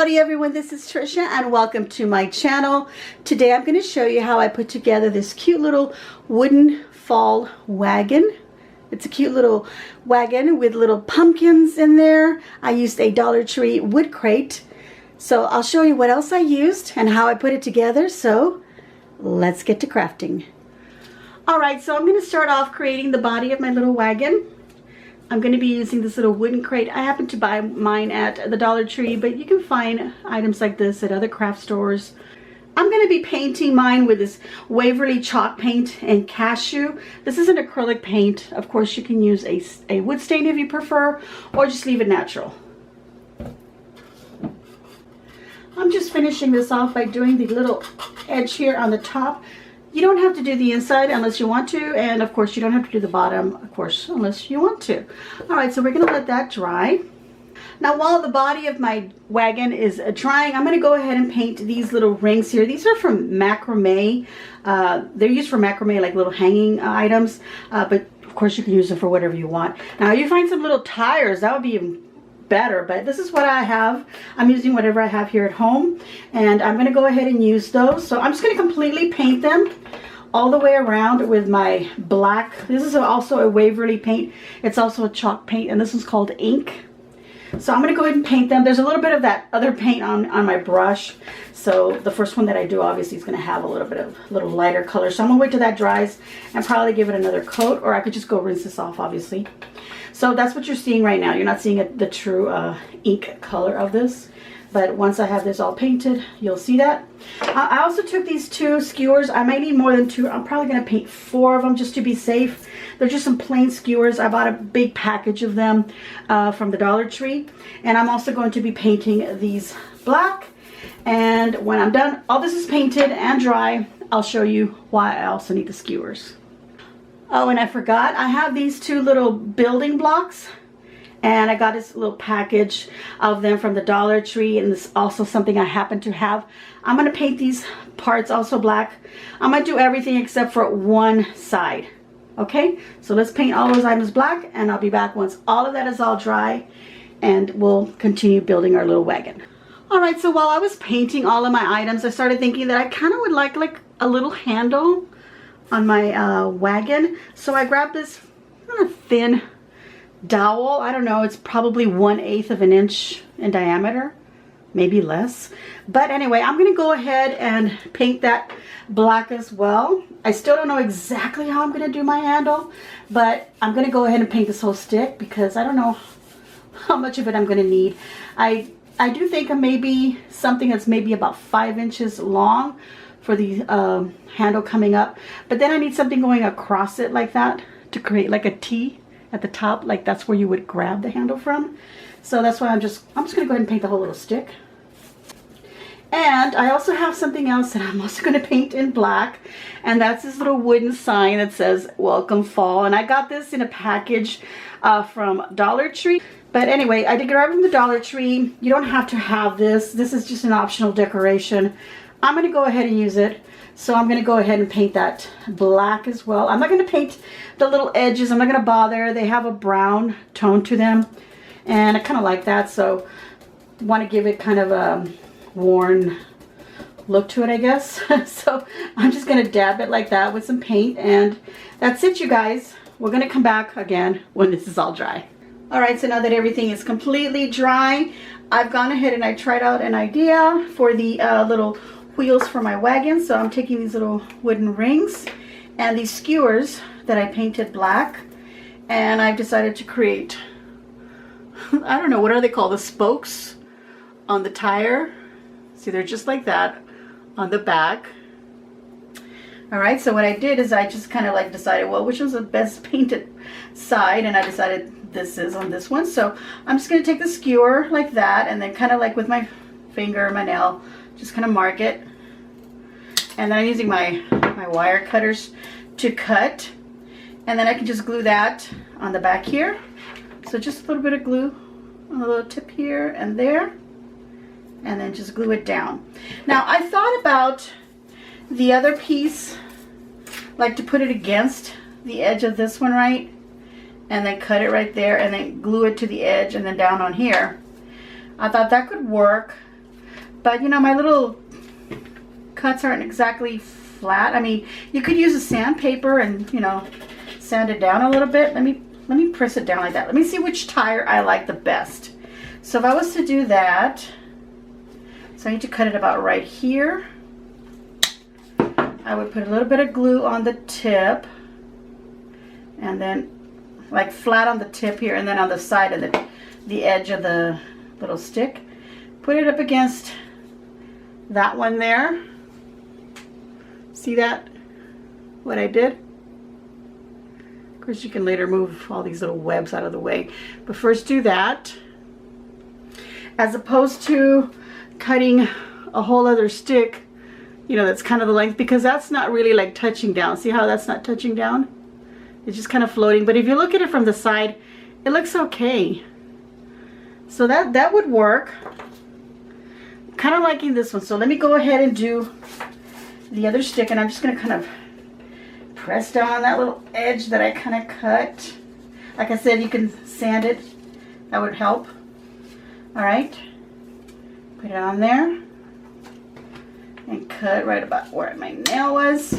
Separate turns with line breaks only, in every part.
Howdy everyone, this is Trisha and welcome to my channel. Today I'm going to show you how I put together this cute little wooden fall wagon. It's a cute little wagon with little pumpkins in there. I used a Dollar Tree wood crate. So I'll show you what else I used and how I put it together. So let's get to crafting. Alright, so I'm going to start off creating the body of my little wagon. I'm going to be using this little wooden crate. I happened to buy mine at the Dollar Tree, but you can find items like this at other craft stores. I'm going to be painting mine with this Waverly chalk paint and cashew. This is an acrylic paint. Of course, you can use a wood stain if you prefer, or just leave it natural. I'm just finishing this off by doing the little edge here on the top. You don't have to do the inside unless you want to, and of course you don't have to do the bottom, of course, unless you want to. Alright, so we're going to let that dry. Now while the body of my wagon is drying, I'm going to go ahead and paint these little rings here. These are from macrame. They're used for macrame, like little hanging items, but of course you can use them for whatever you want. Now you find some little tires, that would be even better, but this is what I have. I'm using whatever I have here at home, and I'm going to go ahead and use those. So I'm just going to completely paint them all the way around with my black. This is also a Waverly paint. It's also a chalk paint, and this is called ink. So I'm going to go ahead and paint them. There's a little bit of that other paint on my brush, so the first one that I do obviously is going to have a little bit of little lighter color. So I'm going to wait till that dries and probably give it another coat, or I could just go rinse this off obviously. So that's what you're seeing right now. You're not seeing the true ink color of this. But once I have this all painted, you'll see that. I also took these two skewers. I might need more than two. I'm probably going to paint 4 of them just to be safe. They're just some plain skewers. I bought a big package of them from the Dollar Tree. And I'm also going to be painting these black. And when I'm done, all this is painted and dry, I'll show you why I also need the skewers. Oh, and I forgot, I have these 2 little building blocks, and I got this little package of them from the Dollar Tree, and this is also something I happen to have. I'm going to paint these parts also black. I'm going to do everything except for one side. Okay, so let's paint all those items black, and I'll be back once all of that is all dry, and we'll continue building our little wagon. Alright, so while I was painting all of my items, I started thinking that I kind of would like a little handle on my wagon. So I grabbed this kind of thin dowel. I don't know, it's probably 1/8 of an inch in diameter, maybe less. But anyway, I'm going to go ahead and paint that black as well. I still don't know exactly how I'm going to do my handle, but I'm going to go ahead and paint this whole stick because I don't know how much of it I'm going to need. I do think of maybe something that's maybe about 5 inches long for the handle coming up, but then I need something going across it like that to create like a T at the top, like that's where you would grab the handle from. So that's why I'm just gonna go ahead and paint the whole little stick. And I also have something else that I'm also going to paint in black, and that's this little wooden sign that says welcome fall. And I got this in a package from Dollar Tree. But anyway, I did grab it from the Dollar Tree. You don't have to have this. This is just an optional decoration. I'm going to go ahead and use it. So I'm going to go ahead and paint that black as well. I'm not going to paint the little edges. I'm not going to bother. They have a brown tone to them, and I kind of like that. So I want to give it kind of a worn look to it, I guess. So I'm just going to dab it like that with some paint, and that's it, you guys. We're going to come back again when this is all dry. Alright, so now that everything is completely dry, I've gone ahead and I tried out an idea for the little wheels for my wagon. So I'm taking these little wooden rings and these skewers that I painted black, and I've decided to create, I don't know, what are they called, the spokes on the tire. See, they're just like that on the back. Alright, so what I did is I just kind of like decided, well, which was the best painted side, and I decided this is on this one. So I'm just going to take the skewer like that, and then kind of like with my finger, my nail, just kind of mark it. And then I'm using my wire cutters to cut, and then I can just glue that on the back here. So just a little bit of glue on the little tip here and there, and then just glue it down. Now I thought about the other piece, like to put it against the edge of this one, right? And then cut it right there, and then glue it to the edge and then down on here. I thought that could work, But you know, my little cuts aren't exactly flat. I mean, you could use a sandpaper and, you know, sand it down a little bit. Let me press it down like that. Let me see which tire I like the best. So if I was to do that, so I need to cut it about right here. I would put a little bit of glue on the tip, and then like flat on the tip here, and then on the side of the edge of the little stick. Put it up against that one there. See that? What I did? Of course, you can later move all these little webs out of the way. But first do that. As opposed to cutting a whole other stick, you know, that's kind of the length, because that's not really like touching down. See how that's not touching down? It's just kind of floating. But if you look at it from the side, it looks okay. So that would work. Kind of liking this one. So let me go ahead and do the other stick, and I'm just going to kind of press down on that little edge that I kind of cut. Like I said, you can sand it. That would help. All right. Put it on there and cut right about where my nail was.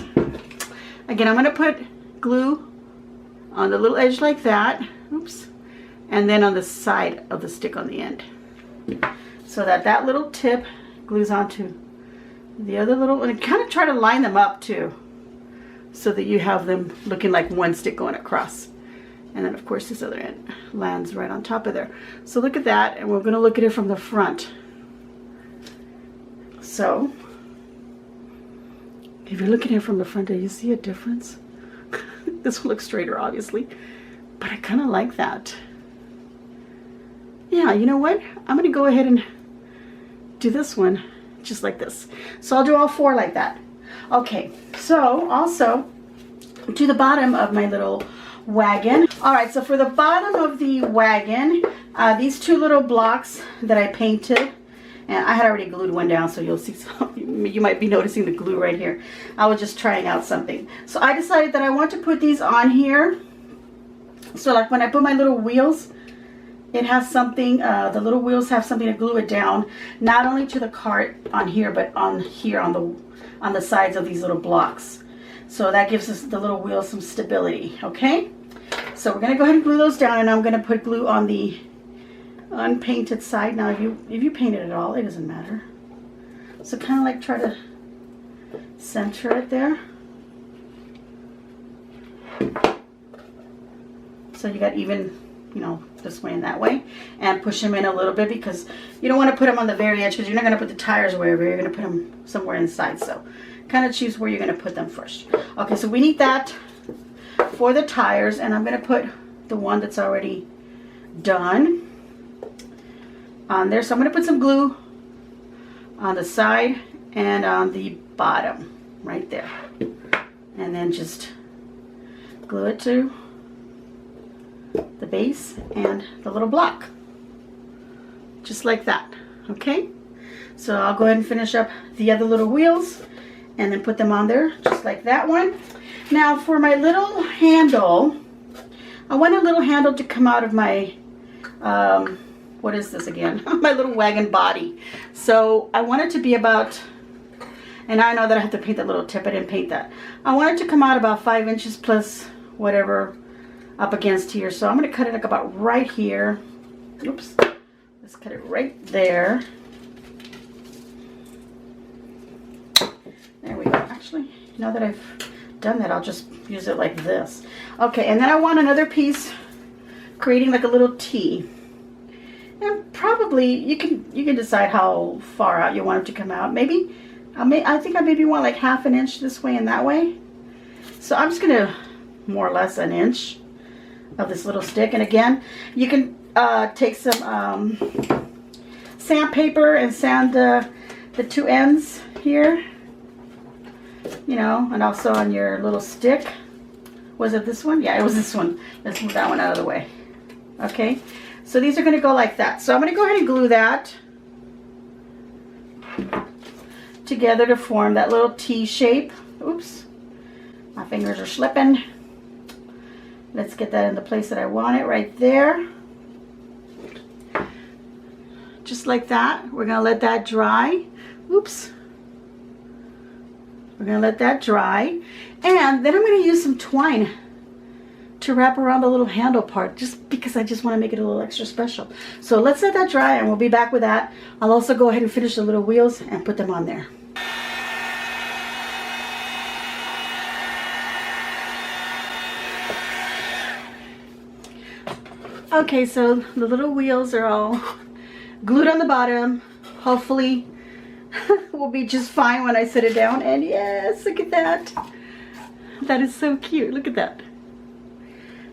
Again, I'm going to put glue on the little edge like that. Oops. And then on the side of the stick on the end, so that little tip glues onto the other little, and kind of try to line them up too, so that you have them looking like one stick going across. And then of course this other end lands right on top of there. So look at that, and we're going to look at it from the front. So if you're looking at it from the front, do you see a difference? This one looks straighter, obviously, but I kind of like that. Yeah, you know what? I'm going to go ahead and do this one just like this. So I'll do all four like that. Okay, so also to the bottom of my little wagon. All right, so for the bottom of the wagon, these two little blocks that I painted, and I had already glued one down, so you'll see some, you might be noticing the glue right here. I was just trying out something. So I decided that I want to put these on here. So like when I put my little wheels, it has something, the little wheels have something to glue it down, not only to the cart on here, but on here on the sides of these little blocks. So that gives us the little wheels some stability, okay? So we're gonna go ahead and glue those down, and I'm gonna put glue on the unpainted side. Now if you paint it at all, it doesn't matter. So kind of like try to center it there. So you got even, you know, this way and that way, and push them in a little bit, because you don't want to put them on the very edge, because you're not going to put the tires wherever, you're going to put them somewhere inside. So kind of choose where you're going to put them first. Okay, so we need that for the tires, and I'm going to put the one that's already done on there. So I'm going to put some glue on the side and on the bottom right there, and then just glue it to the base and the little block, just like that. Okay, so I'll go ahead and finish up the other little wheels and then put them on there just like that one. Now for my little handle, I want a little handle to come out of my what is this again? My little wagon body. So I want it to be about, and I know that I have to paint that little tip, I didn't paint that. I want it to come out about 5 inches plus whatever up against here. So I'm going to cut it like about right here. Oops. Let's cut it right there. There we go. Actually, now that I've done that, I'll just use it like this. Okay, and then I want another piece creating like a little T. And probably you can decide how far out you want it to come out. Maybe I think I maybe want like 1/2 inch this way and that way. So I'm just going to more or less 1 inch of this little stick. And again, you can take some sandpaper and sand the two ends here, you know, and also on your little stick. Was it this one? Yeah, it was this one. Let's move that one out of the way. Okay, so these are going to go like that. So I'm going to go ahead and glue that together to form that little T shape. Oops, my fingers are slipping. Let's get that in the place that I want it, right there. Just like that. We're going to let that dry. Oops. We're going to let that dry. And then I'm going to use some twine to wrap around the little handle part, just because I just want to make it a little extra special. So let's let that dry and we'll be back with that. I'll also go ahead and finish the little wheels and put them on there. Okay, so the little wheels are all glued on the bottom. Hopefully will be just fine when I set it down. And yes, look at that. That is so cute. Look at that.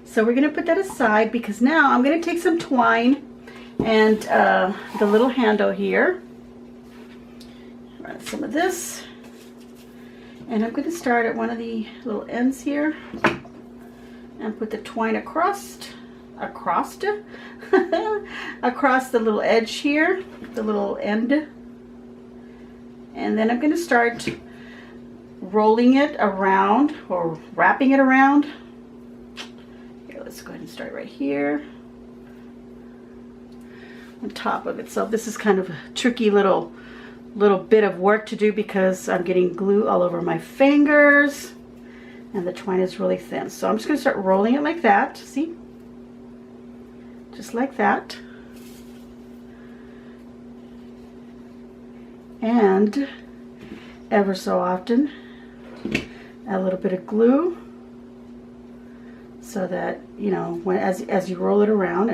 So we're going to put that aside because now I'm going to take some twine and the little handle here. Run some of this. And I'm going to start at one of the little ends here and put the twine across the little edge here, the little end. And then I'm going to start rolling it around or wrapping it around. Here, let's go ahead and start right here on top of it. So this is kind of a tricky little bit of work to do because I'm getting glue all over my fingers and the twine is really thin. So I'm just going to start rolling it like that. See? Just like that. And ever so often add a little bit of glue so that, you know, when as you roll it around,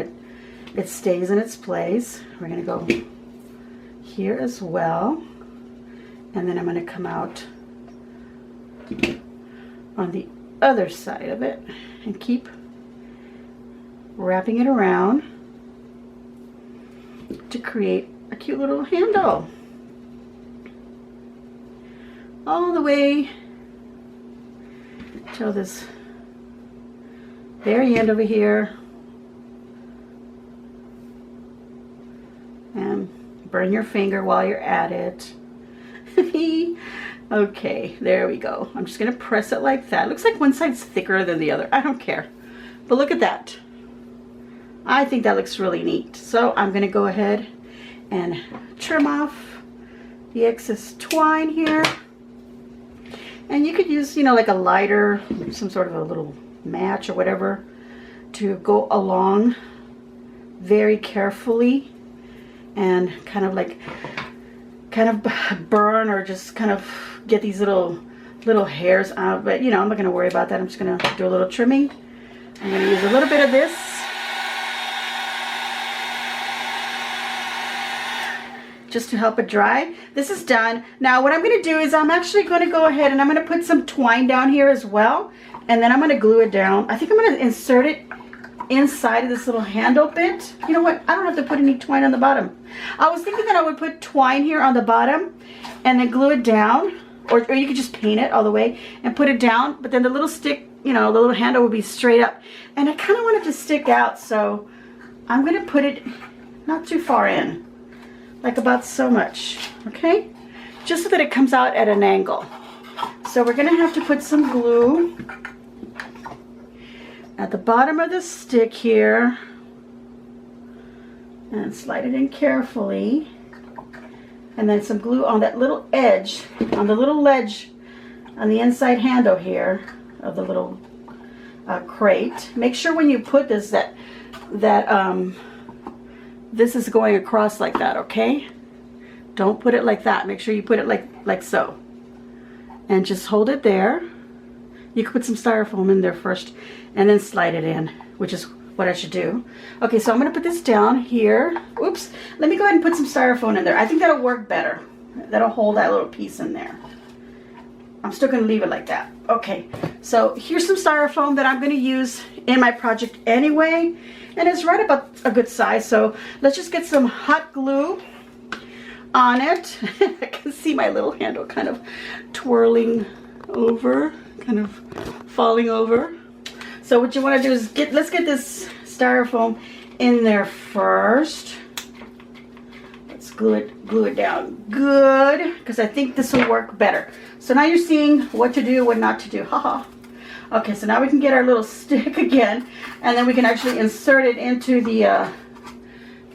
it stays in its place. We're going to go here as well, and then I'm going to come out on the other side of it and keep wrapping it around to create a cute little handle all the way till this very end over here. And burn your finger while you're at it. Okay, there we go. I'm just gonna press it like that. It looks like one side's thicker than the other. I don't care. But look at that. I think that looks really neat. So I'm gonna go ahead and trim off the excess twine here. And you could use, you know, like a lighter, some sort of a little match or whatever to go along very carefully and kind of burn or just kind of get these little hairs out. But you know, I'm not going to worry about that. I'm just going to do a little trimming. I'm going to use a little bit of this just to help it dry. This is done. Now what I'm going to do is I'm actually going to go ahead and I'm going to put some twine down here as well, and then I'm going to glue it down. I think I'm going to insert it inside of this little handle bit. You know what? I don't have to put any twine on the bottom. I was thinking that I would put twine here on the bottom and then glue it down, or you could just paint it all the way and put it down, but then the little stick, you know, the little handle would be straight up. And I kind of want it to stick out, so I'm going to put it not too far in, like about so much, okay? Just so that it comes out at an angle. So we're going to have to put some glue at the bottom of the stick here and slide it in carefully, and then some glue on that little edge, on the little ledge on the inside handle here of the little crate. Make sure when you put this that this is going across like that, okay? Don't put it like that. Make sure you put it like so, and just hold it there. You could put some styrofoam in there first and then slide it in, which is what I should do. Okay, so I'm going to put this down here. Oops. Let me go ahead and put some styrofoam in there. I think that'll work better. That'll hold that little piece in there. I'm still going to leave it like that. Okay, so here's some styrofoam that I'm going to use in my project anyway, and it's right about a good size. So let's just get some hot glue on it. I can see my little handle kind of twirling over, kind of falling over. So what you want to do is let's get this styrofoam in there first. Let's glue it down good, because I think this will work better. So now you're seeing what to do, what not to do. Haha. Okay, so now we can get our little stick again, and then we can actually insert it into the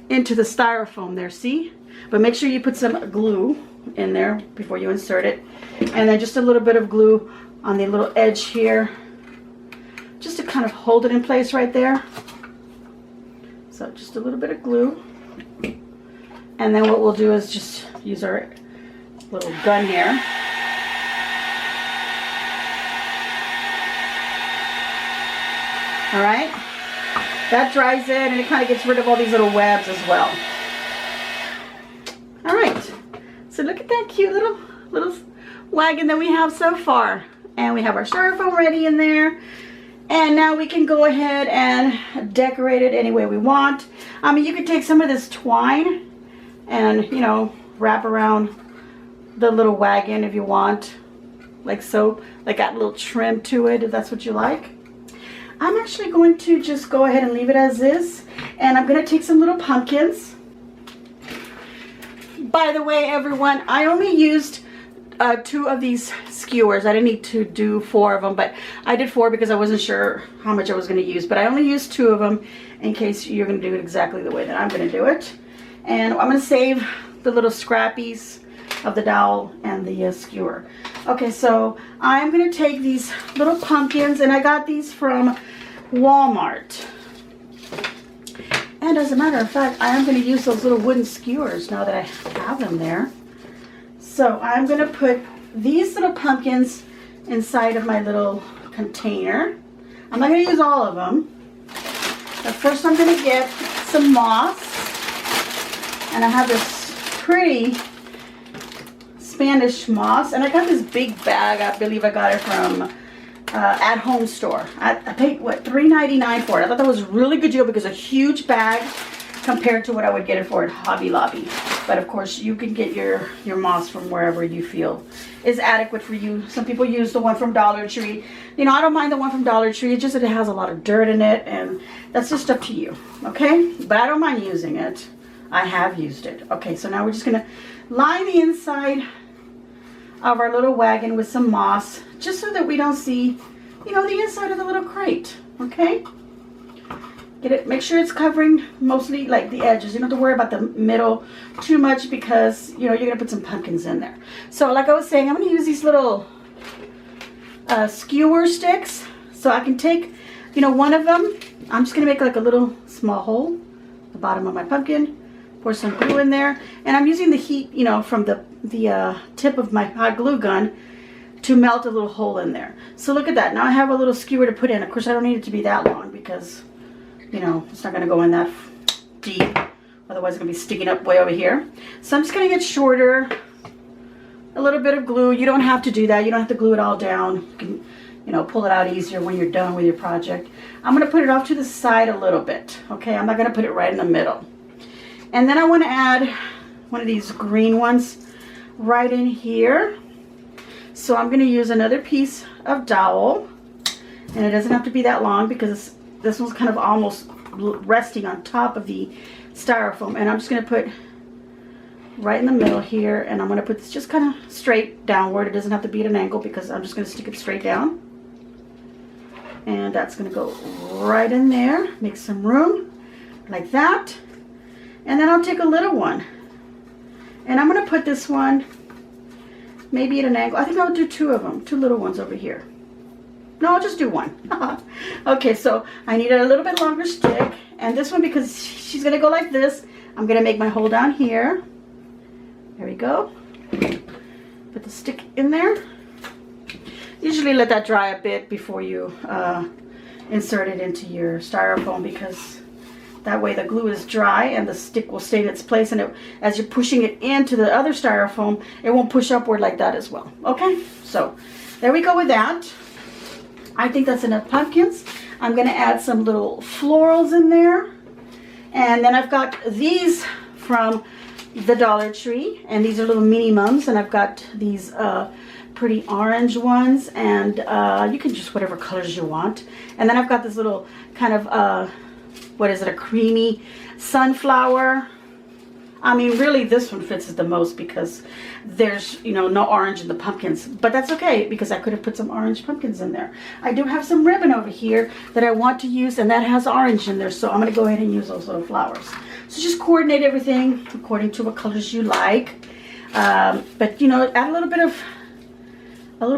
styrofoam there. See? But make sure you put some glue in there before you insert it. And then just a little bit of glue on the little edge here, just to kind of hold it in place right there. So just a little bit of glue. And then what we'll do is just use our little gun here. All right, that dries it, and it kind of gets rid of all these little webs as well. All right, so look at that cute little wagon that we have so far. And we have our styrofoam ready in there. And now we can go ahead and decorate it any way we want. I mean, you could take some of this twine and, you know, wrap around the little wagon if you want, like so, like that little trim to it, if that's what you like. I'm actually going to just go ahead and leave it as is, and I'm going to take some little pumpkins. By the way, everyone, I only used 2 of these skewers. I didn't need to do 4 of them, but I did 4 because I wasn't sure how much I was going to use. But I only used 2 of them in case you're going to do it exactly the way that I'm going to do it. And I'm going to save the little scrappies of the dowel and the skewer. Okay, so I'm going to take these little pumpkins, and I got these from Walmart. And as a matter of fact, I am going to use those little wooden skewers now that I have them there. So I'm going to put these little pumpkins inside of my little container. I'm not going to use all of them. But first I'm going to get some moss. And I have this pretty Spanish moss, and I got this big bag. I believe I got it from At Home store. I paid what, $3.99 for it. I thought that was a really good deal because a huge bag compared to what I would get it for at Hobby Lobby. But of course, you can get your moss from wherever you feel is adequate for you. Some people use the one from Dollar Tree. You know, I don't mind the one from Dollar Tree. It's just that it has a lot of dirt in it, and that's just up to you. Okay, but I don't mind using it. I have used it. Okay, so now we're just gonna line the inside of our little wagon with some moss, just so that we don't see, you know, the inside of the little crate. Okay, get it, make sure it's covering mostly like the edges. You don't have to worry about the middle too much because, you know, you're gonna put some pumpkins in there. So like I was saying, I'm gonna use these little skewer sticks. So I can take, you know, one of them. I'm just gonna make like a little small hole at the bottom of my pumpkin, pour some glue in there, and I'm using the heat, you know, from the tip of my hot glue gun to melt a little hole in there. So look at that. Now I have a little skewer to put in. Of course, I don't need it to be that long because, you know, it's not going to go in that deep. Otherwise, it's going to be sticking up way over here. So I'm just going to get shorter. A little bit of glue. You don't have to do that. You don't have to glue it all down. You can, you know, pull it out easier when you're done with your project. I'm going to put it off to the side a little bit. Okay, I'm not going to put it right in the middle. And then I want to add one of these green ones right in here. So I'm going to use another piece of dowel, and it doesn't have to be that long because this one's kind of almost resting on top of the styrofoam, and I'm just going to put right in the middle here, and I'm going to put this just kind of straight downward. It doesn't have to be at an angle because I'm just going to stick it straight down, and that's going to go right in there. Make some room like that. And then I'll take a little one, and I'm going to put this one maybe at an angle. I think I'll do 2 of them, 2 little ones over here. No, I'll just do 1. Okay, so I need a little bit longer stick, and this one, because she's going to go like this, I'm going to make my hole down here. There we go. Put the stick in there. Usually let that dry a bit before you insert it into your styrofoam, because that way the glue is dry and the stick will stay in its place, and as you're pushing it into the other styrofoam, it won't push upward like that as well. Okay, so there we go with that. I think that's enough pumpkins. I'm going to add some little florals in there. And then I've got these from the Dollar Tree, and these are little mini mums, and I've got these pretty orange ones, and you can just whatever colors you want. And then I've got this little kind of what is it, a creamy sunflower. I mean, really this one fits the most because there's, you know, no orange in the pumpkins, but that's okay because I could have put some orange pumpkins in there. I do have some ribbon over here that I want to use, and that has orange in there, so I'm going to go ahead and use those little flowers. So just coordinate everything according to what colors you like. But you know, add a little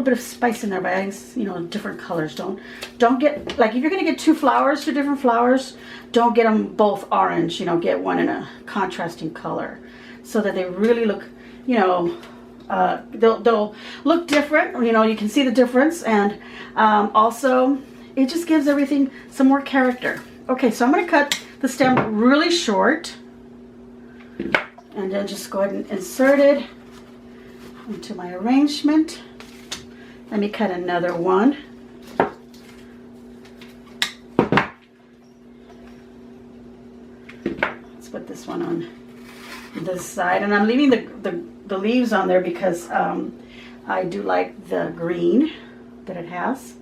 bit of spice in there by adding, you know, different colors. Don't get, like, if you're gonna get two flowers, two different flowers, don't get them both orange. You know, get one in a contrasting color so that they really look, you know, they'll look different. You know, you can see the difference, and also it just gives everything some more character. Okay, so I'm gonna cut the stem really short, and then just go ahead and insert it into my arrangement. Let me cut another one. Let's put this one on this side, and I'm leaving the leaves on there because I do like the green that it has.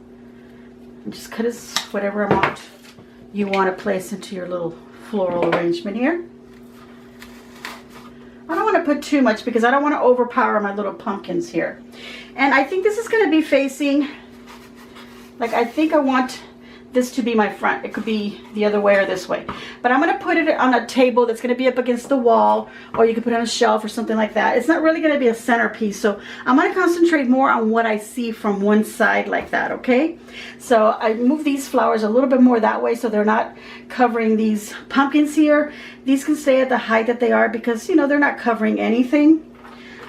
And just cut as whatever amount you want to place into your little floral arrangement here. I don't want to put too much because I don't want to overpower my little pumpkins here. And I think this is going to be facing, like, I think I want this to be my front. It could be the other way or this way. But I'm going to put it on a table that's going to be up against the wall, or you could put it on a shelf or something like that. It's not really going to be a centerpiece, so I'm going to concentrate more on what I see from one side like that, okay? So I move these flowers a little bit more that way so they're not covering these pumpkins here. These can stay at the height that they are because, you know, they're not covering anything.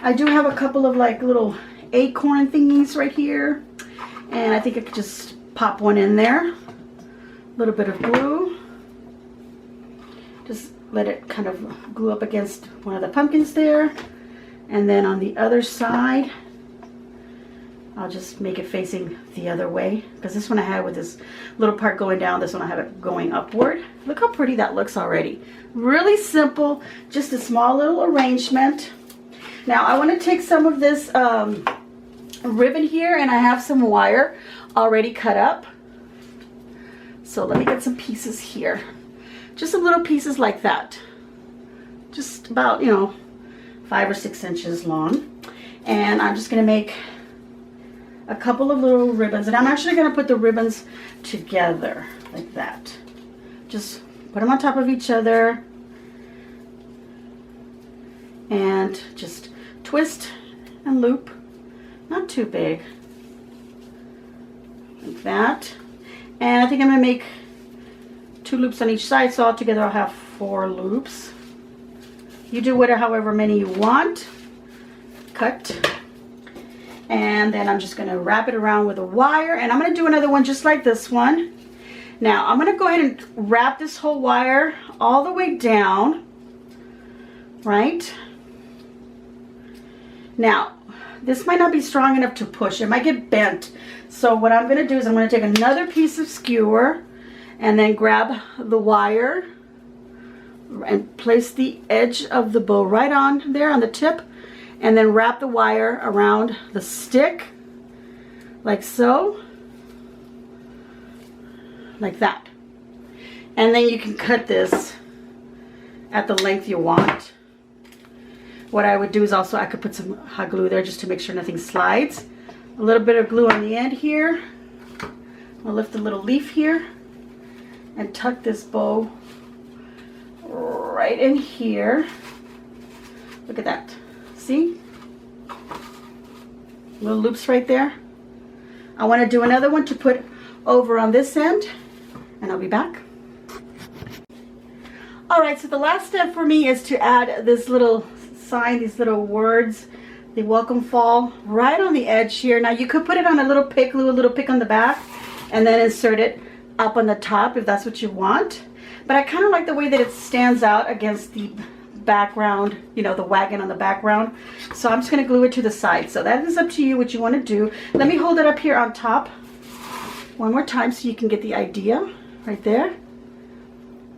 I do have a couple of like little acorn thingies right here, and I think I could just pop one in there. A little bit of glue, just let it kind of glue up against one of the pumpkins there, and then on the other side I'll just make it facing the other way, because this one I had with this little part going down, this one I have it going upward. Look how pretty that looks already. Really simple, just a small little arrangement. Now I want to take some of this ribbon here, and I have some wire already cut up. So let me get some pieces here. Just some little pieces like that. Just about, you know, 5 or 6 inches long. And I'm just going to make a couple of little ribbons. And I'm actually going to put the ribbons together like that. Just put them on top of each other. And just twist and loop. Not too big. Like that. And I think I'm going to make 2 loops on each side, so altogether I'll have 4 loops. You do whatever, however many you want. Cut. And then I'm just going to wrap it around with a wire, and I'm going to do another one just like this one. Now I'm going to go ahead and wrap this whole wire all the way down, right? Now, this might not be strong enough to push. It might get bent. So what I'm going to do is I'm going to take another piece of skewer and then grab the wire and place the edge of the bow right on there on the tip, and then wrap the wire around the stick like so, like that. And then you can cut this at the length you want. What I would do is also I could put some hot glue there just to make sure nothing slides. A little bit of glue on the end here. I'll lift the little leaf here and tuck this bow right in here. Look at that. See? Little loops right there. I want to do another one to put over on this end, and I'll be back. Alright, so the last step for me is to add this little sign, these little words, the welcome fall, right on the edge here. Now you could put it on a little pick, glue a little pick on the back, and then insert it up on the top if that's what you want. But I kind of like the way that it stands out against the background, you know, the wagon on the background. So I'm just going to glue it to the side. So that is up to you what you want to do. Let me hold it up here on top one more time so you can get the idea right there.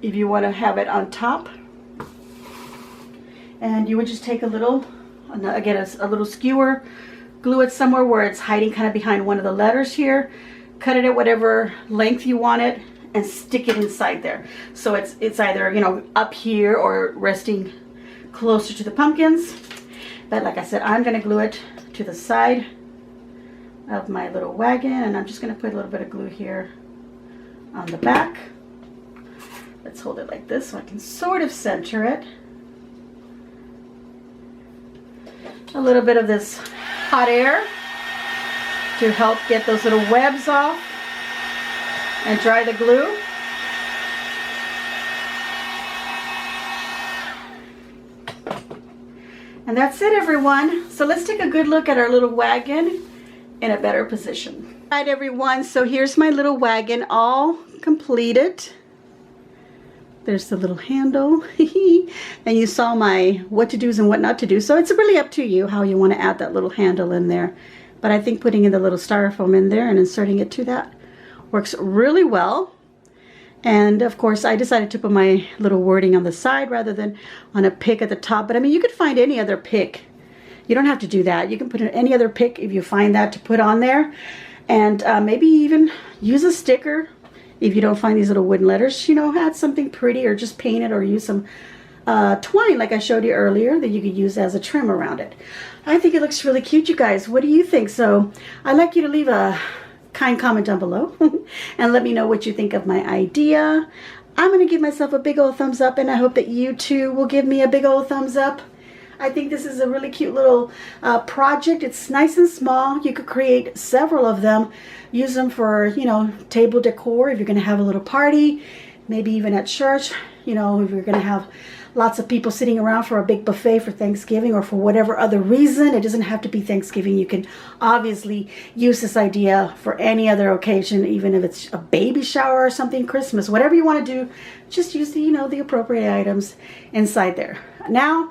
If you want to have it on top. And you would just take a little, again, a little skewer, glue it somewhere where it's hiding kind of behind one of the letters here. Cut it at whatever length you want it and stick it inside there. So it's either, you know, up here or resting closer to the pumpkins. But like I said, I'm going to glue it to the side of my little wagon, and I'm just going to put a little bit of glue here on the back. Let's hold it like this so I can sort of center it. a little bit of this hot air to help get those little webs off and dry the glue. And that's it, everyone. So let's take a good look at our little wagon in a better position. All right, everyone, so here's my little wagon all completed. There's the little handle. And you saw my what to do's and what not to do. So it's really up to you how you want to add that little handle in there. But I think putting in the little styrofoam in there and inserting it to that works really well. And of course, I decided to put my little wording on the side rather than on a pick at the top. But I mean, you could find any other pick. You don't have to do that. You can put in any other pick if you find that to put on there. And maybe even use a sticker if you don't find these little wooden letters. You know, add something pretty or just paint it or use some twine like I showed you earlier that you could use as a trim around it. I think it looks really cute, you guys. What do you think? So I'd like you to leave a kind comment down below and let me know what you think of my idea. I'm going to give myself a big old thumbs up, and I hope that you too will give me a big old thumbs up. I think this is a really cute little project. It's nice and small. You could create several of them. Use them for, you know, table decor if you're going to have a little party, maybe even at church, you know, if you're going to have lots of people sitting around for a big buffet for Thanksgiving or for whatever other reason. It doesn't have to be Thanksgiving. You can obviously use this idea for any other occasion, even if it's a baby shower or something, Christmas, whatever you want to do. Just use the, you know, the appropriate items inside there. Now,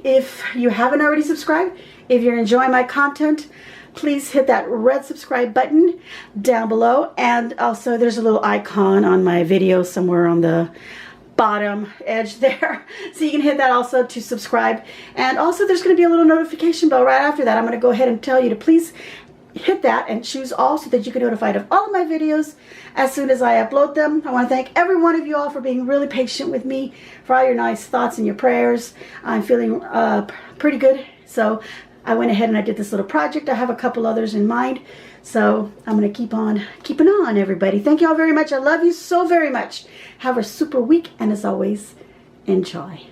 if you haven't already subscribed, if you're enjoying my content, please hit that red subscribe button down below. And also there's a little icon on my video somewhere on the bottom edge there, so you can hit that also to subscribe. And also there's going to be a little notification bell right after that. I'm going to go ahead and tell you to please hit that and choose all so that you get notified of all of my videos as soon as I upload them. I want to thank every one of you all for being really patient with me, for all your nice thoughts and your prayers. I'm feeling pretty good, so I went ahead and I did this little project. I have a couple others in mind, so I'm going to keep on keeping on, everybody. Thank you all very much. I love you so very much. Have a super week, and as always, enjoy.